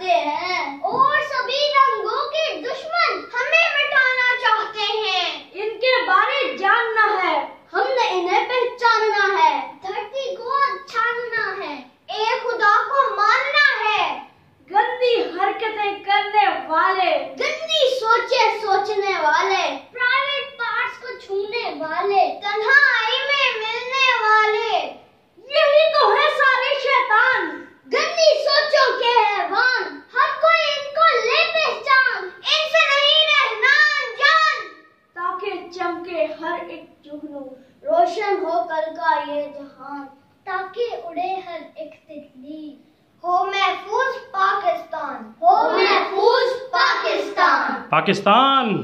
चाहते हैं और सभी रंगों के दुश्मन हमें मिटाना चाहते हैं। इनके बारे जानना है, हमने इन्हें पहचानना है, धरती को छानना है, एक खुदा को मानना है। गंदी हरकतें करने वाले, गंदी सोचने वाले, प्राइवेट पार्ट्स को छूने वाले, तन्हाई में मिलने वाले, यही तो है सारे शैतान, गंदी सोचों के हैवान। हर कोई इनको ले पहचान, इनसे नहीं रहना अनजान, ताकि चमके हर एक जुगनू, रोशन हो कल का ये जहान, ताकि उड़े हर एक तितली, हो महफूज पाकिस्तान, हो महफूज पाकिस्तान। पाकिस्तान